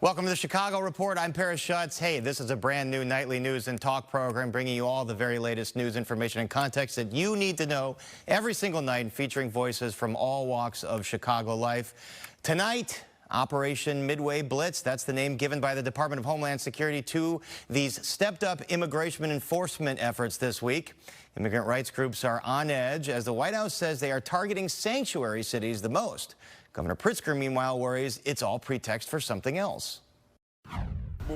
Welcome to the Chicago Report. I'm Paris Schutz. Hey, this is a brand new nightly news and talk program bringing you all the very latest news, information, and context that you need to know every single night, and featuring voices from all walks of Chicago life. Tonight, Operation Midway Blitz, that's the name given by the Department of Homeland Security to these stepped-up immigration enforcement efforts this week. Immigrant rights groups are on edge as the White House says they are targeting sanctuary cities the most. Governor Pritzker, meanwhile, worries it's all pretext for something else.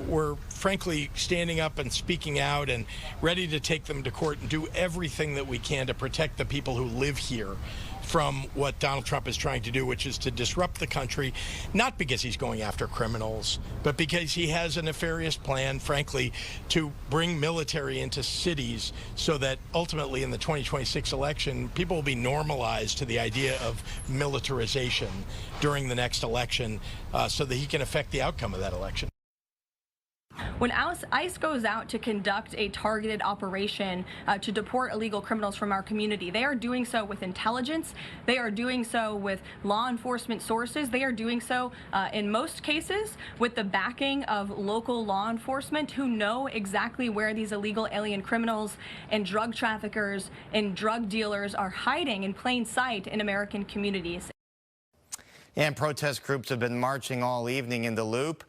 We're frankly standing up and speaking out and ready to take them to court and do everything that we can to protect the people who live here from what Donald Trump is trying to do, which is to disrupt the country, not because he's going after criminals, but because he has a nefarious plan, frankly, to bring military into cities so that ultimately in the 2026 election, people will be normalized to the idea of militarization during the next election so that he can affect the outcome of that election. When ICE goes out to conduct a targeted operation to deport illegal criminals from our community, they are doing so with intelligence. They are doing so with law enforcement sources. They are doing so, in most cases, with the backing of local law enforcement who know exactly where these illegal alien criminals and drug traffickers and drug dealers are hiding in plain sight in American communities. And protest groups have been marching all evening in the Loop,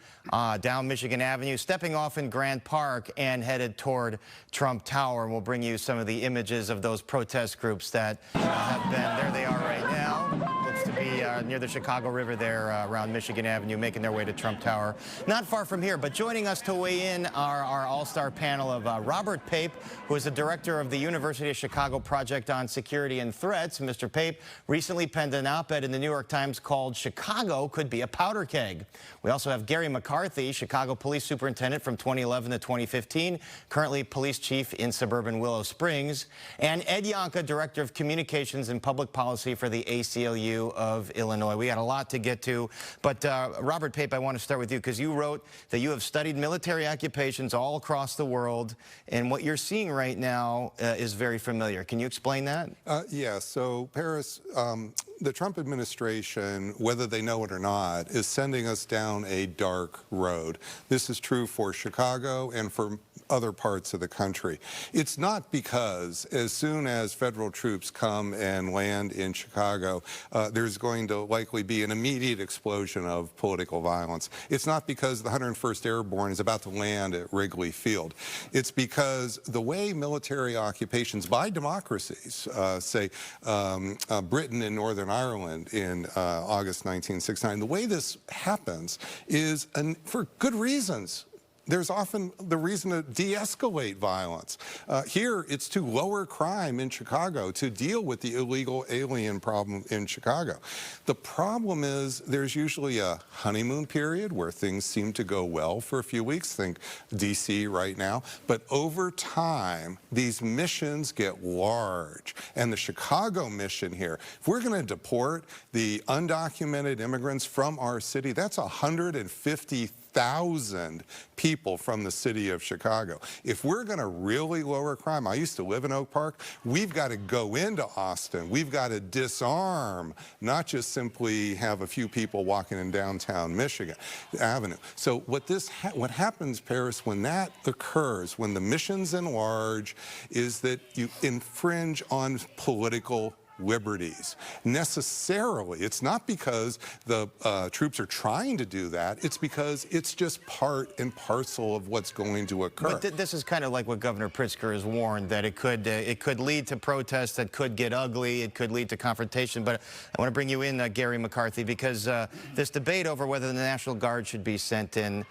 down Michigan Avenue, stepping off in Grant Park and headed toward Trump Tower. And we'll bring you some of the images of those protest groups that have been, there they are right now. Looks to be near the Chicago River there around Michigan Avenue, making their way to Trump Tower. Not far from here, but joining us to weigh in are our all-star panel of Robert Pape, who is the director of the University of Chicago Project on Security and Threats. Mr. Pape recently penned an op-ed in the New York Times called "Chicago Could Be a Powder Keg." We also have Gary McCarthy, Chicago Police Superintendent from 2011 to 2015, currently Police Chief in suburban Willow Springs, and Ed Yonka, Director of Communications and Public Policy for the ACLU of Illinois. We got a lot to get to, but Robert Pape, I want to start with you because you wrote that you have studied military occupations all across the world, and what you're seeing right now is very familiar. Can you explain that? Yeah, so Paris, the Trump administration, whether they know it or not, is sending us down a dark road. This is true for Chicago and for other parts of the country. It's not because as soon as federal troops come and land in Chicago, there's going to likely be an immediate explosion of political violence. It's not because the 101st Airborne is about to land at Wrigley Field. It's because the way military occupations by democracies, say Britain and Northern Ireland in August 1969, the way this happens is, and for good reasons, there's often the reason to de-escalate violence. Here, it's to lower crime in Chicago, to deal with the illegal alien problem in Chicago. The problem is there's usually a honeymoon period where things seem to go well for a few weeks, think DC right now, but over time, these missions get large. And the Chicago mission here, if we're gonna deport the undocumented immigrants from our city, that's 150,000 people from the city of Chicago. If we're going to really lower crime, I used to live in Oak Park, we've got to go into Austin. We've got to disarm, not just simply have a few people walking in downtown Michigan Avenue. So what happens, Paris, when that occurs, when the missions enlarge, is that you infringe on political liberties. Necessarily, it's not because the troops are trying to do that, it's because it's just part and parcel of what's going to occur. But this is kind of like what Governor Pritzker has warned, that it could lead to protests that could get ugly, it could lead to confrontation. But I want to bring you in, Gary McCarthy, because this debate over whether the National Guard should be sent in,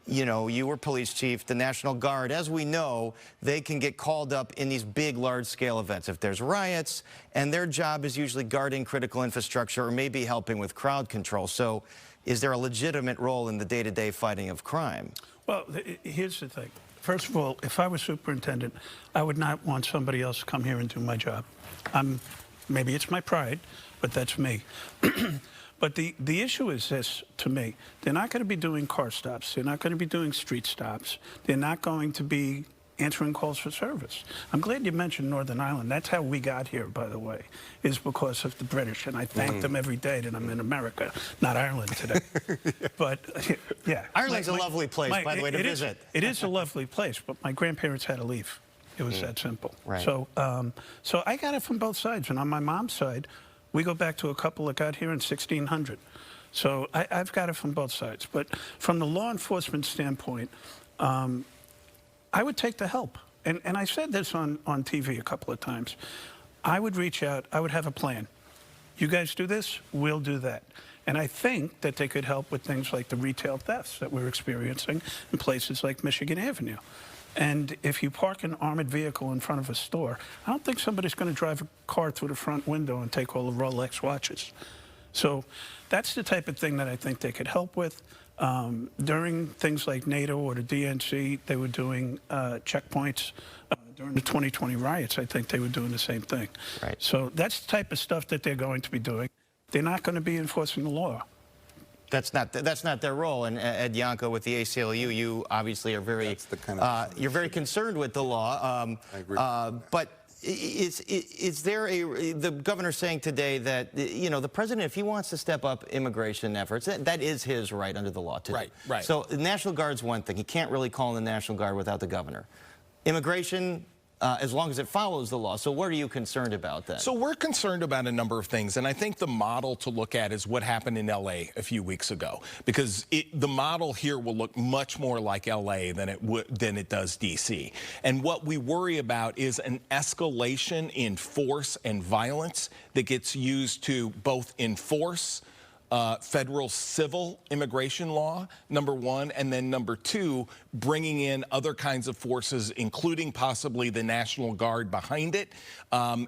you know, you were police chief, the National Guard, as we know, they can get called up in these big, large-scale events. If there's riots, and their job is usually guarding critical infrastructure or maybe helping with crowd control. So is there a legitimate role in the day-to-day fighting of crime? Well, here's the thing. First of all, if I was superintendent, I would not want somebody else to come here and do my job. Maybe it's my pride, but that's me. But the issue is this, to me. They're not going to be doing car stops. They're not going to be doing street stops. They're not going to be answering calls for service. I'm glad you mentioned Northern Ireland. That's how we got here, by the way, is because of the British. And I thank them every day that I'm in America, not Ireland today. But, yeah. Ireland's a lovely place, by the way, to visit. It is a lovely place, but my grandparents had to leave. It was that simple. Right. So, so I got it from both sides. And on my mom's side, we go back to a couple that got here in 1600. So I've got it from both sides. But from the law enforcement standpoint, I would take the help. And I said this on TV a couple of times. I would reach out. I would have a plan. You guys do this, we'll do that. And I think that they could help with things like the retail thefts that we're experiencing in places like Michigan Avenue. And if you park an armored vehicle in front of a store, I don't think somebody's going to drive a car through the front window and take all the Rolex watches. So that's the type of thing that I think they could help with. During things like NATO or the DNC, they were doing checkpoints. During the 2020 riots, I think they were doing the same thing. Right. So that's the type of stuff that they're going to be doing. They're not going to be enforcing the law. That's not their role. And Ed Yanko with the ACLU, you obviously are very That's the kind of you're very concerned with the law. I agree. But is there the governor saying today that the president, if he wants to step up immigration efforts, that is his right under the law to do. Right. So the National Guard's one thing. He can't really call in the National Guard without the governor. Immigration, as long as it follows the law. So what are you concerned about then? So we're concerned about a number of things, and I think the model to look at is what happened in L.A. a few weeks ago, because the model here will look much more like L.A. than it does D.C. And what we worry about is an escalation in force and violence that gets used to both enforce federal civil immigration law, number one, and then number two, bringing in other kinds of forces, including possibly the National Guard behind it,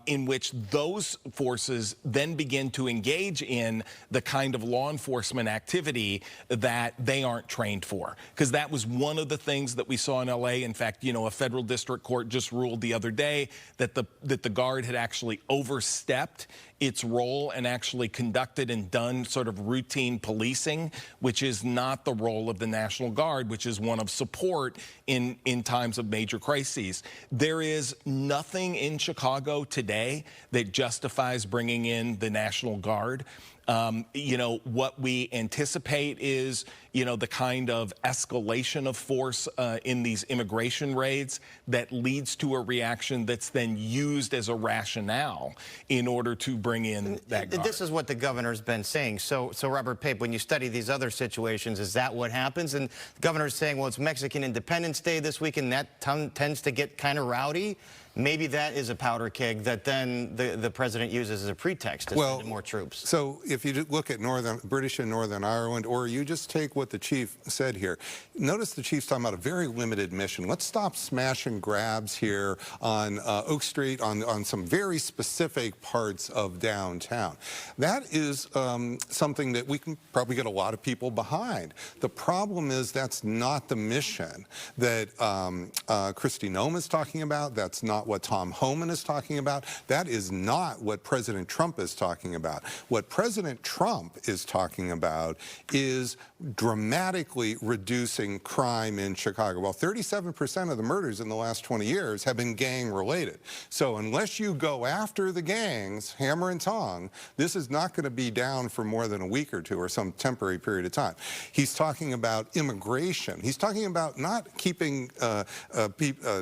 in which those forces then begin to engage in the kind of law enforcement activity that they aren't trained for. Because that was one of the things that we saw in L.A. In fact, a federal district court just ruled the other day that the Guard had actually overstepped its role and actually conducted and done sort of routine policing, which is not the role of the National Guard, which is one of support in times of major crises. There is nothing in Chicago today that justifies bringing in the National Guard. What we anticipate is, the kind of escalation of force in these immigration raids that leads to a reaction that's then used as a rationale in order to bring in that guard. This is what the governor's been saying. So Robert Pape, when you study these other situations, is that what happens? And the governor's saying, well, it's Mexican Independence Day this week, and that tends to get kind of rowdy. Maybe that is a powder keg that then the president uses as a pretext to send in more troops. So if you look at British and Northern Ireland, or you just take what the chief said here, notice the chief's talking about a very limited mission. Let's stop smash and grabs here on Oak Street, on some very specific parts of downtown. That is something that we can probably get a lot of people behind. The problem is that's not the mission that Kristi Noem is talking about. That's not what Tom Homan is talking about. That is not what President Trump is talking about. What President Trump is talking about is dramatically reducing crime in Chicago. Well, 37% of the murders in the last 20 years have been gang-related. So unless you go after the gangs, hammer and tong, this is not going to be down for more than a week or two or some temporary period of time. He's talking about immigration. He's talking about not keeping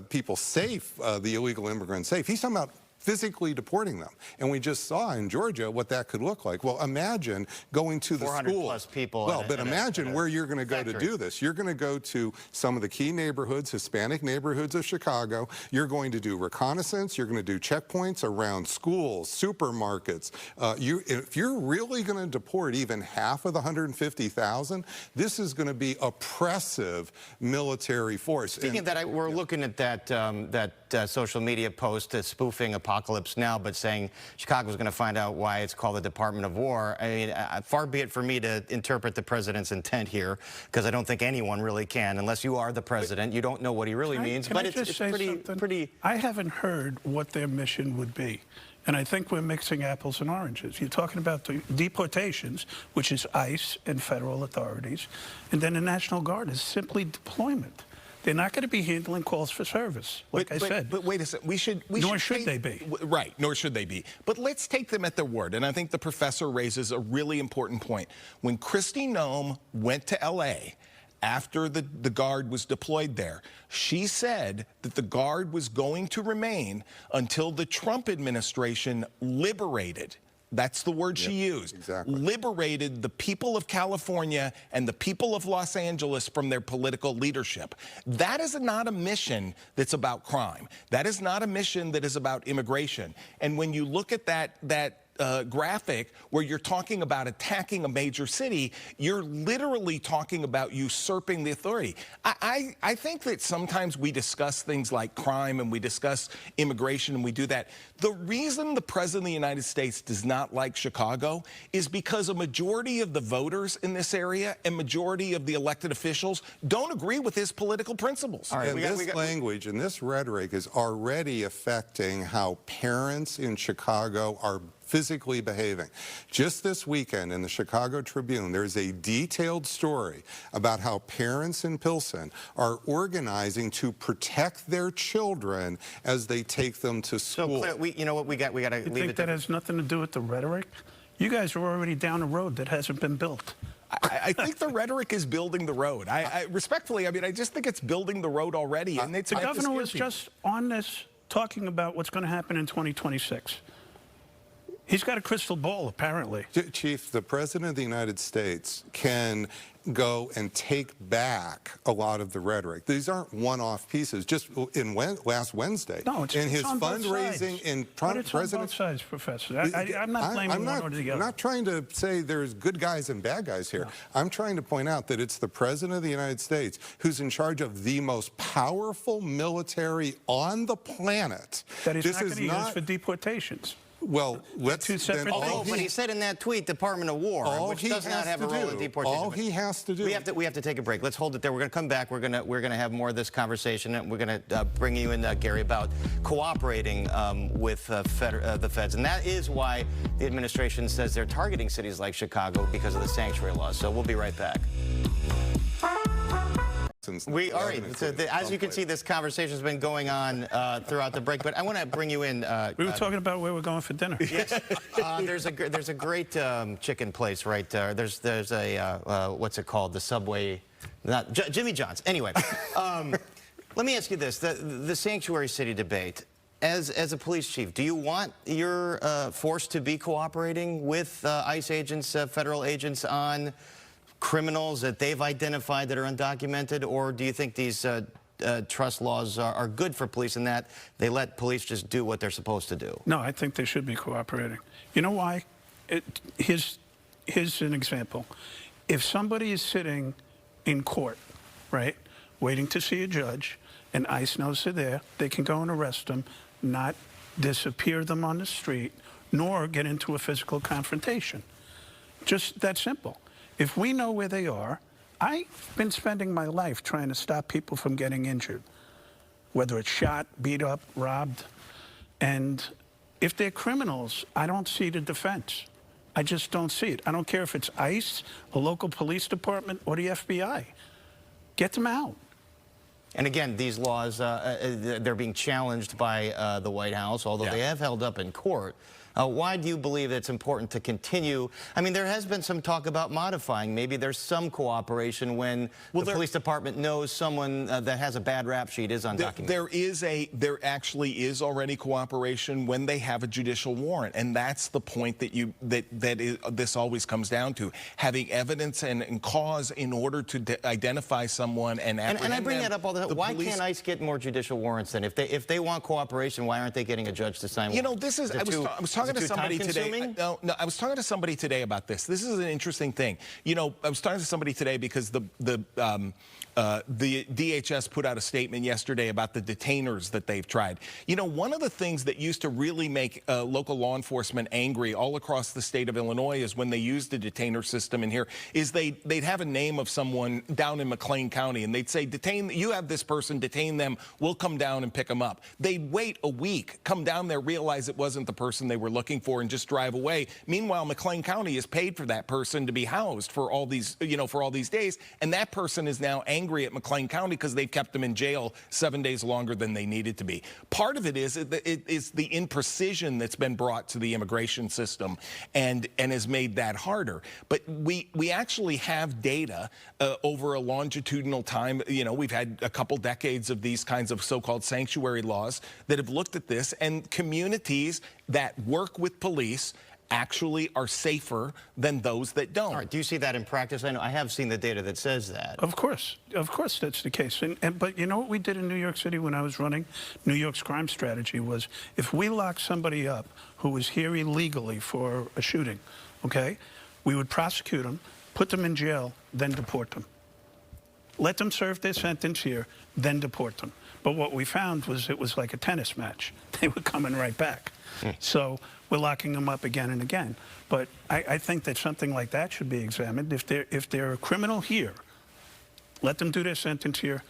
people safe, the illegal immigrants safe. He's talking about physically deporting them. And we just saw in Georgia what that could look like. Well, imagine going to the 400 school. plus people. Well, but imagine where you're going to go to do this. You're going to go to some of the key neighborhoods, Hispanic neighborhoods of Chicago. You're going to do reconnaissance. You're going to do checkpoints around schools, supermarkets. If you're really going to deport even half of the 150,000, this is going to be oppressive military force. Speaking of that, we're looking at that social media post spoofing Apocalypse Now, but saying Chicago's going to find out why it's called the Department of War. I mean, far be it for me to interpret the president's intent here, because I don't think anyone really can. Unless you are the president, you don't know what he really means. But it's pretty. I haven't heard what their mission would be. And I think we're mixing apples and oranges. You're talking about the deportations, which is ICE and federal authorities, and then the National Guard is simply deployment. They're not going to be handling calls for service, like I said. But wait a second. Nor should they be. Right, nor should they be. But let's take them at their word. And I think the professor raises a really important point. When Kristi Noem went to L.A., after the guard was deployed there, she said that the guard was going to remain until the Trump administration liberated. That's the word she used. Exactly. Liberated the people of California and the people of Los Angeles from their political leadership. That is not a mission that's about crime. That is not a mission that is about immigration. And when you look at that graphic where you're talking about attacking a major city, you're literally talking about usurping the authority. I think that sometimes we discuss things like crime and we discuss immigration and we do that. The reason the President of the United States does not like Chicago is because a majority of the voters in this area and majority of the elected officials don't agree with his political principles. All right, and this language and this rhetoric is already affecting how parents in Chicago are physically behaving. Just this weekend in the Chicago Tribune, there's a detailed story about how parents in Pilsen are organizing to protect their children as they take them to school. So, you know what, we got to leave it. You think that has nothing to do with the rhetoric? You guys are already down a road that hasn't been built. I think the rhetoric is building the road. Respectfully, I mean, I just think it's building the road already. And it's the governor was just on this talking about what's going to happen in 2026. He's got a crystal ball, apparently. Chief, the President of the United States can go and take back a lot of the rhetoric. These aren't one-off pieces. Just in last Wednesday, in his fundraising in Trump, it's on both sides, Professor. I'm not blaming one or the other. I'm not trying to say there's good guys and bad guys here. No. I'm trying to point out that it's the President of the United States who's in charge of the most powerful military on the planet. That he's not going to use for deportations. Well, let's... Two separate things. But he said in that tweet, Department of War, which does not have a role in deportation. All he has to do... We have to take a break. Let's hold it there. We're going to come back. We're going to have more of this conversation, and we're going to bring you in, Gary, about cooperating with the feds. And that is why the administration says they're targeting cities like Chicago because of the sanctuary laws. So we'll be right back. All right. So as you can see, this conversation has been going on throughout the break. But I want to bring you in. We were talking about where we're going for dinner. Yes. There's a great chicken place right there. There's a what's it called? The Subway, not Jimmy John's. Anyway, let me ask you this: the sanctuary city debate. As a police chief, do you want your force to be cooperating with ICE agents, federal agents on criminals that they've identified that are undocumented, or do you think these trust laws are good for police in that they let police just do what they're supposed to do? No, I think they should be cooperating. You know why? Here's an example. If somebody is sitting in court, right, waiting to see a judge, and ICE knows they're there, they can go and arrest them, not disappear them on the street, nor get into a physical confrontation. Just that simple. If we know where they are, I've been spending my life trying to stop people from getting injured, whether it's shot, beat up, robbed. And if they're criminals, I don't see the defense. I just don't see it. I don't care if it's ICE, a local police department, or the FBI. Get them out. And again, these laws, they're being challenged by the White House, although they have held up in court. Why do you believe it's important to continue? I mean, there has been some talk about modifying. Maybe there's some cooperation when the police department knows someone that has a bad rap sheet is undocumented. There actually is already cooperation when they have a judicial warrant, and that's the point that this always comes down to: having evidence and cause in order to identify someone and apprehend them. And I bring that up all the time. Why can't ICE get more judicial warrants then? If they want cooperation, why aren't they getting a judge to sign one? You know, this is I was talking to somebody today. No, I was talking to somebody today about this. This is an interesting thing. You know, I was talking to somebody today because the DHS put out a statement yesterday about the detainers that they've tried. You know, one of the things that used to really make local law enforcement angry all across the state of Illinois is when they used the detainer system in here, is they'd have a name of someone down in McLean County, and they'd say, you have this person, detain them, we'll come down and pick them up. They'd wait a week, come down there, realize it wasn't the person they were looking for and just drive away. Meanwhile, McLean County has paid for that person to be housed for all these, for all these days, and that person is now angry at McLean County because they've kept them in jail 7 days longer than they needed to be. Part of it is the imprecision that's been brought to the immigration system and has made that harder. But we actually have data over a longitudinal time. We've had a couple decades of these kinds of so-called sanctuary laws that have looked at this, and communities that work with police actually are safer than those that don't. All right, do you see that in practice? I know I have seen the data that says that. Of course that's the case. But you know what we did in New York City when I was running? New York's crime strategy was, if we locked somebody up who was here illegally for a shooting, okay, we would prosecute them, put them in jail, then deport them. Let them serve their sentence here, then deport them. But what we found was it was like a tennis match. They were coming right back. So we're locking them up again and again. But I think that something like that should be examined. If they're a criminal here, let them do their sentence here.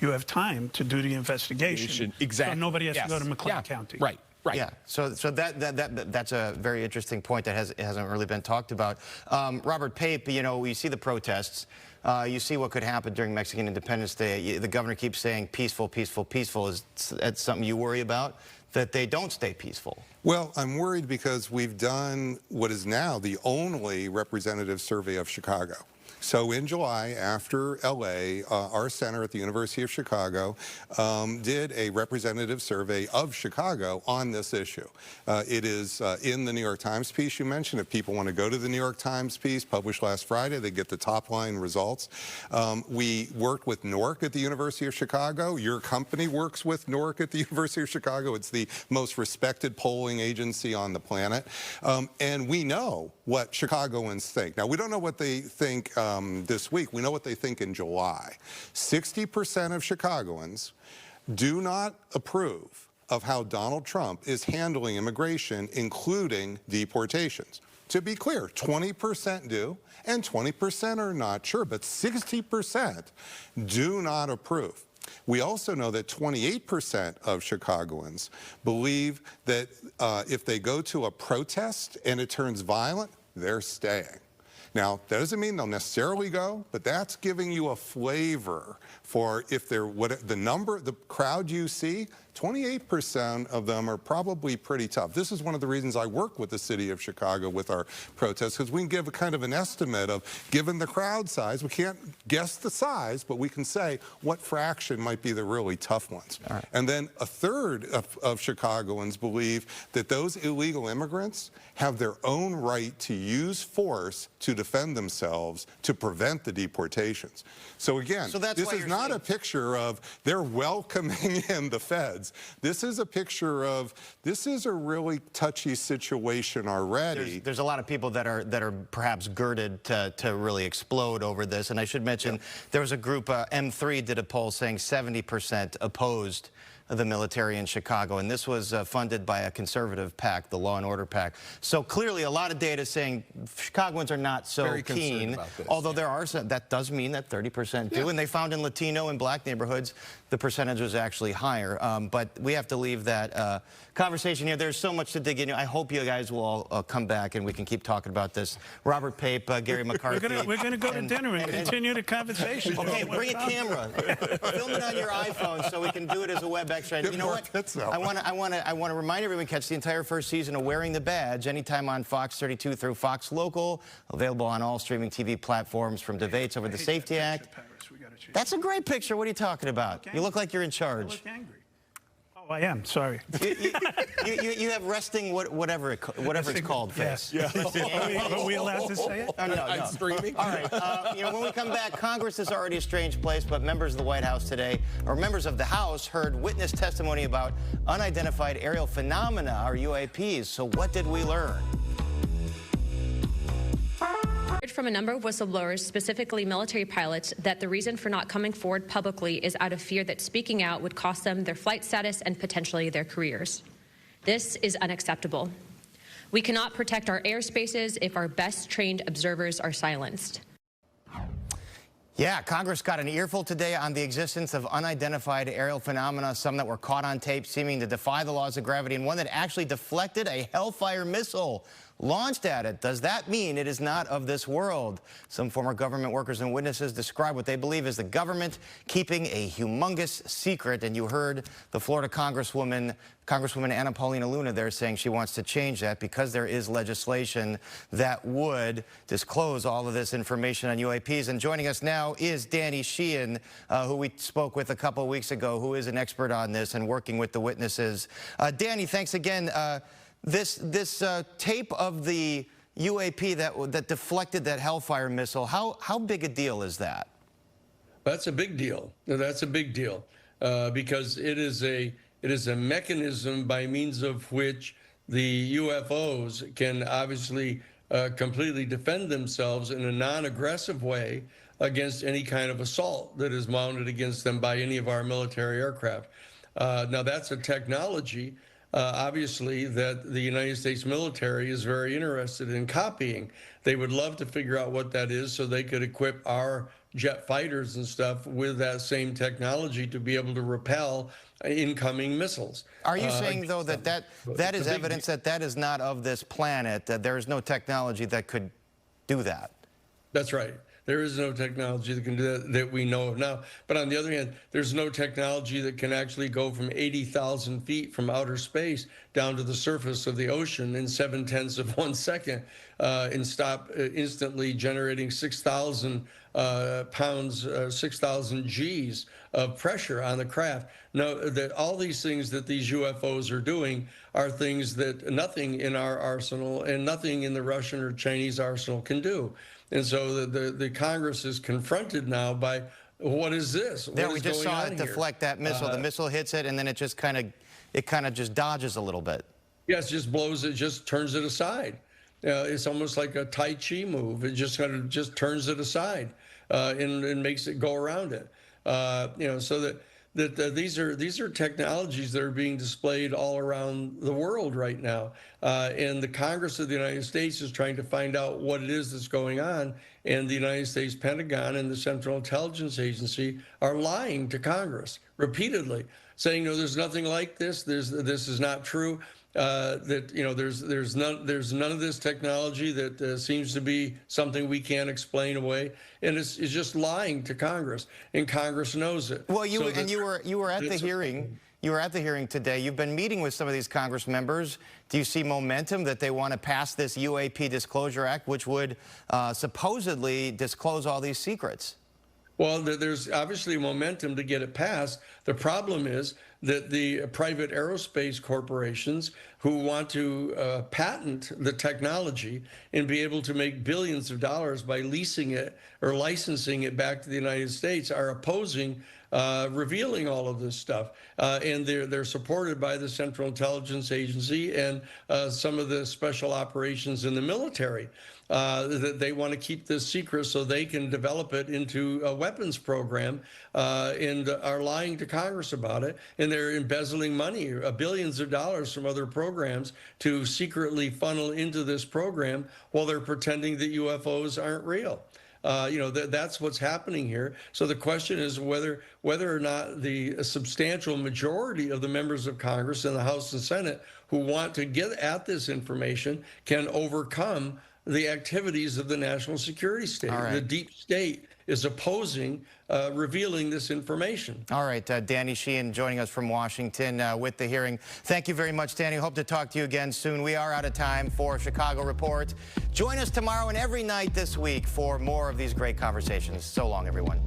You have time to do the investigation. Exactly. So nobody has to go to McLean County. Right. Right. Yeah, so that's a very interesting point that hasn't really been talked about. Robert Pape, you see the protests. You see what could happen during Mexican Independence Day. The governor keeps saying peaceful, peaceful, peaceful. Is that something you worry about, that they don't stay peaceful? Well, I'm worried because we've done what is now the only representative survey of Chicago. So in July, after LA, our center at the University of Chicago did a representative survey of Chicago on this issue. It is in the New York Times piece you mentioned. If people want to go to the New York Times piece, published last Friday, they get the top line results. We worked with NORC at the University of Chicago. Your company works with NORC at the University of Chicago. It's the most respected polling agency on the planet. And we know what Chicagoans think. Now, we don't know what they think this week. We know what they think in July. 60% of Chicagoans do not approve of how Donald Trump is handling immigration, including deportations. To be clear, 20% do, and 20% are not sure, but 60% do not approve. We also know that 28% of Chicagoans believe that if they go to a protest and it turns violent, they're staying. Now, that doesn't mean they'll necessarily go, but that's giving you a flavor for if they're the crowd you see. 28% of them are probably pretty tough. This is one of the reasons I work with the city of Chicago with our protests, because we can give a kind of an estimate of, given the crowd size, we can't guess the size, but we can say what fraction might be the really tough ones. Right. And then a third of Chicagoans believe that those illegal immigrants have their own right to use force to defend themselves to prevent the deportations. So again, this is not a picture of they're welcoming in the feds. This is a picture of, this is a really touchy situation already. There's a lot of people that are perhaps girded to really explode over this. And I should mention, there was a group, M3 did a poll saying 70% opposed the military in Chicago, and this was funded by a conservative PAC, the Law and Order PAC. So clearly a lot of data saying Chicagoans are not so keen, although there are some, that does mean that 30% do, and they found in Latino and black neighborhoods the percentage was actually higher. But we have to leave that conversation here. There's so much to dig into. I hope you guys will all come back and we can keep talking about this. Robert Pape, Gary McCarthy. We're going to go to dinner and continue the conversation. Okay, bring a camera. Film it on your iPhone so we can do it as a web extra. You know what? I want to remind everyone, catch the entire first season of Wearing the Badge anytime on Fox 32 through Fox Local, available on all streaming TV platforms, from debates over the Safety Act. That's a great picture. What are you talking about? You look like you're in charge. I look angry. Oh, I am. Sorry. You have resting whatever it's called face. Yeah. Are we allowed to say it? Oh, no. I'm streaming. All right. When we come back, Congress is already a strange place, but members of the White House today, or members of the House, heard witness testimony about unidentified aerial phenomena, or UAPs. So what did we learn? From a number of whistleblowers, specifically military pilots, that the reason for not coming forward publicly is out of fear that speaking out would cost them their flight status and potentially their careers. This is unacceptable. We cannot protect our airspaces if our best trained observers are silenced. Yeah. Yeah, Congress got an earful today on the existence of unidentified aerial phenomena, some that were caught on tape seeming to defy the laws of gravity, and one that actually deflected a Hellfire missile launched at it. Does that mean it is not of this world? Some former government workers and witnesses describe what they believe is the government keeping a humongous secret, and you heard the Florida Congresswoman Anna Paulina Luna there saying she wants to change that because there is legislation that would disclose all of this information on UAPs. And joining us now is Daniel Sheehan, who we spoke with a couple of weeks ago, who is an expert on this and working with the witnesses. Danny, thanks again. This tape of the UAP that deflected that Hellfire missile, how big a deal is that? That's a big deal. That's a big deal because it is a mechanism by means of which the UFOs can obviously completely defend themselves in a non-aggressive way against any kind of assault that is mounted against them by any of our military aircraft. Now that's a technology obviously that the United States military is very interested in copying. They would love to figure out what that is so they could equip our jet fighters and stuff with that same technology to be able to repel incoming missiles. Are you saying, though, that is evidence that is not of this planet, that there is no technology that could do that? That's right. There is no technology that can do that that we know of now. But on the other hand, there's no technology that can actually go from 80,000 feet from outer space down to the surface of the ocean in 0.7 of 1 second and stop instantly generating 6,000 pounds, 6,000 Gs of pressure on the craft. Now, that all these things that these UFOs are doing are things that nothing in our arsenal and nothing in the Russian or Chinese arsenal can do. And so the Congress is confronted now by, what is this? Yeah, we just saw it deflect that missile. The missile hits it, and then it just kind of just dodges a little bit. Yes, just blows it, just turns it aside. It's almost like a Tai Chi move. It just kind of just turns it aside and makes it go around it. So that these are technologies that are being displayed all around the world right now. And the Congress of the United States is trying to find out what it is that's going on. And the United States Pentagon and the Central Intelligence Agency are lying to Congress repeatedly, saying, no, there's nothing like this. This is not true. There's none of this technology that seems to be something we can't explain away, and it's just lying to Congress, and Congress knows it. Well, you were at the hearing. You were at the hearing today. You've been meeting with some of these Congress members. Do you see momentum that they want to pass this UAP Disclosure Act, which would supposedly disclose all these secrets? Well, there's obviously momentum to get it passed. The problem is that the private aerospace corporations who want to patent the technology and be able to make billions of dollars by leasing it or licensing it back to the United States are opposing revealing all of this stuff. And they're supported by the Central Intelligence Agency and some of the special operations in the military. That they want to keep this secret so they can develop it into a weapons program and are lying to Congress about it. And they're embezzling money, billions of dollars from other programs to secretly funnel into this program while they're pretending that UFOs aren't real. That's what's happening here. So the question is whether or not the substantial majority of the members of Congress in the House and Senate who want to get at this information can overcome the activities of the national security state. Right. The deep state is opposing revealing this information. All right, Daniel Sheehan joining us from Washington with the hearing. Thank you very much, Danny. Hope to talk to you again soon. We are out of time for Chicago Report. Join us tomorrow and every night this week for more of these great conversations. So long, everyone.